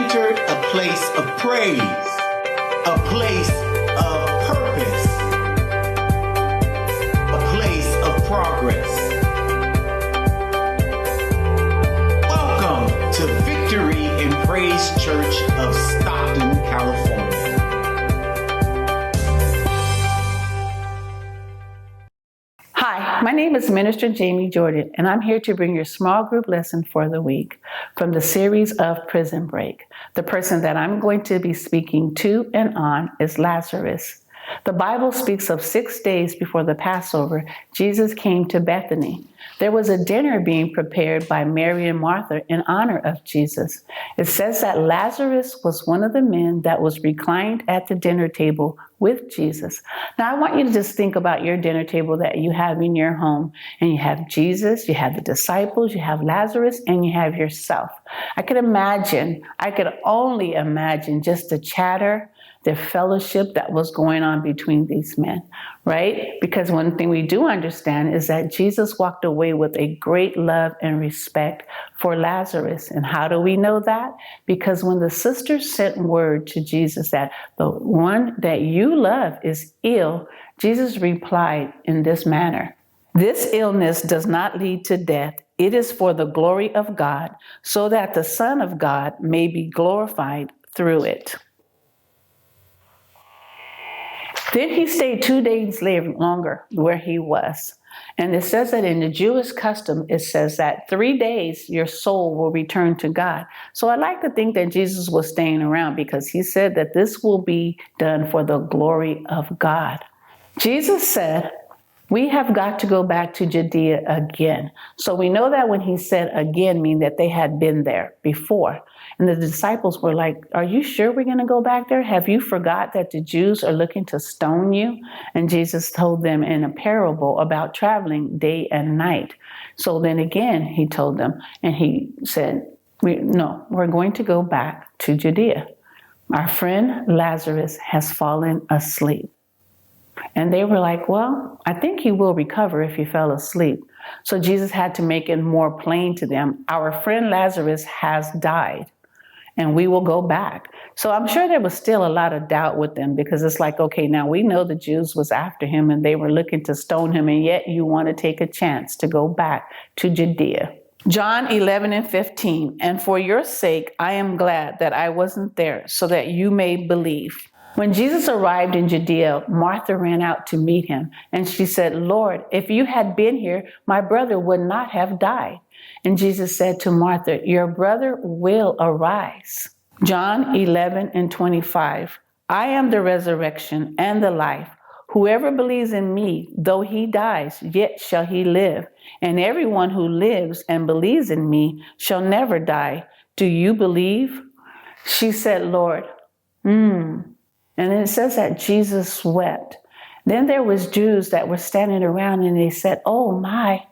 entered a place of praise, a place of purpose, a place of progress. Welcome to Victory in Praise Church of Stockton, California. Hi, my name is Minister Jayme Jordan, and I'm here to bring your small group lesson for the week from the series of Prison Break. The person that I'm going to be speaking to and on is Lazarus. The Bible speaks of 6 days before the Passover, Jesus came to Bethany. There was a dinner being prepared by Mary and Martha in honor of Jesus. It says that Lazarus was one of the men that was reclined at the dinner table with Jesus. Now, I want you to just think about your dinner table that you have in your home, and you have Jesus, you have the disciples, you have Lazarus, and you have yourself. I could only imagine just the chatter, the fellowship that was going on between these men, right? Because one thing we do understand is that Jesus walked away with a great love and respect for Lazarus. And how do we know that? Because when the sisters sent word to Jesus that the one that you love is ill, Jesus replied in this manner: "This illness does not lead to death. It is for the glory of God, so that the Son of God may be glorified through it." Then he stayed 2 days longer where he was. And it says that in the Jewish custom, it says that 3 days your soul will return to God. So I like to think that Jesus was staying around because he said that this will be done for the glory of God. Jesus said, we have got to go back to Judea again. So we know that when he said again, mean that they had been there before. And the disciples were like, are you sure we're going to go back there? Have you forgot that the Jews are looking to stone you? And Jesus told them in a parable about traveling day and night. So then again, he told them, and he said, we're going to go back to Judea. Our friend Lazarus has fallen asleep. And they were like, well, I think he will recover if he fell asleep. So Jesus had to make it more plain to them. Our friend Lazarus has died, and we will go back. So I'm sure there was still a lot of doubt with them, because it's like, okay, now we know the Jews was after him and they were looking to stone him, and yet you want to take a chance to go back to Judea. John 11:15, and for your sake, I am glad that I wasn't there, so that you may believe. When Jesus arrived in Judea, Martha ran out to meet him, and she said, Lord, if you had been here, my brother would not have died. And Jesus said to Martha, your brother will arise. John 11:25, I am the resurrection and the life. Whoever believes in me, though he dies, yet shall he live. And everyone who lives and believes in me shall never die. Do you believe? She said, Lord, And then it says that Jesus wept. Then there was Jews that were standing around, and they said, oh my,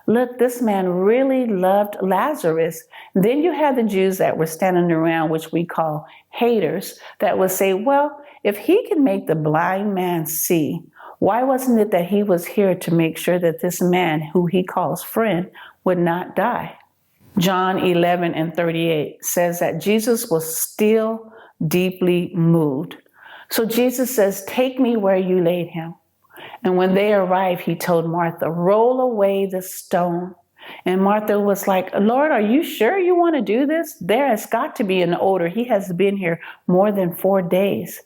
look, this man really loved Lazarus. Then you had the Jews that were standing around, which we call haters, that would say, well, if he can make the blind man see, why wasn't it that he was here to make sure that this man, who he calls friend, would not die? John 11:38 says that Jesus was still deeply moved. So Jesus says, take me where you laid him. And when they arrived, he told Martha, roll away the stone. And Martha was like, Lord, are you sure you want to do this? There has got to be an odor. He has been here more than 4 days.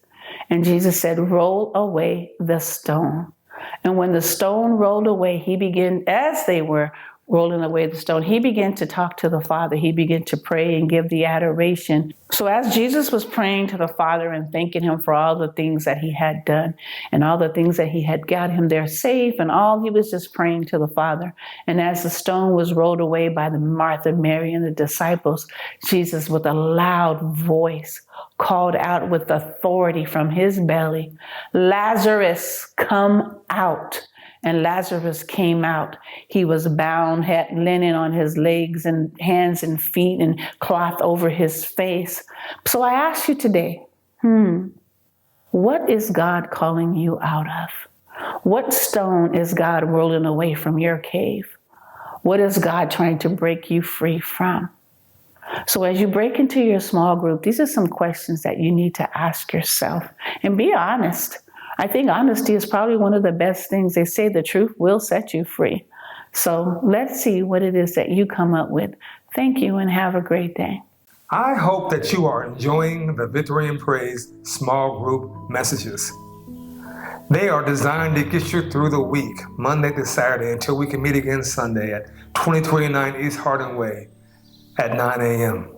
And Jesus said, roll away the stone. And when the stone rolled away, he began, as they were rolling away the stone, he began to talk to the Father. He began to pray and give the adoration. So as Jesus was praying to the Father and thanking him for all the things that he had done and all the things that he had got him there safe and all, he was just praying to the Father. And as the stone was rolled away by the Martha, Mary, and the disciples, Jesus, with a loud voice, called out with authority from his belly, Lazarus, come out. And Lazarus came out. He was bound, had linen on his legs and hands and feet and cloth over his face. So I ask you today, what is God calling you out of? What stone is God rolling away from your cave? What is God trying to break you free from? So as you break into your small group, these are some questions that you need to ask yourself and be honest. I think honesty is probably one of the best things. They say the truth will set you free. So let's see what it is that you come up with. Thank you and have a great day. I hope that you are enjoying the Victory and Praise small group messages. They are designed to get you through the week, Monday to Saturday, until we can meet again Sunday at 2029 East Hardin Way at 9 a.m.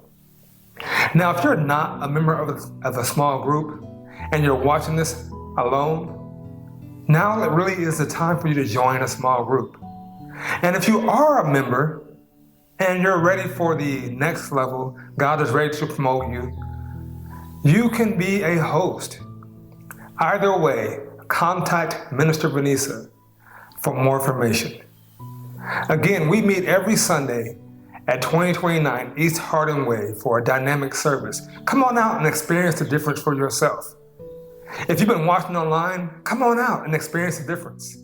Now, if you're not a member of a small group and you're watching this alone, now it really is the time for you to join a small group. And if you are a member and you're ready for the next level, God is ready to promote you, you can be a host. Either way, contact Minister Vanessa for more information. Again, we meet every Sunday at 2029 East Hardin Way for a dynamic service. Come on out and experience the difference for yourself. If you've been watching online, come on out and experience the difference.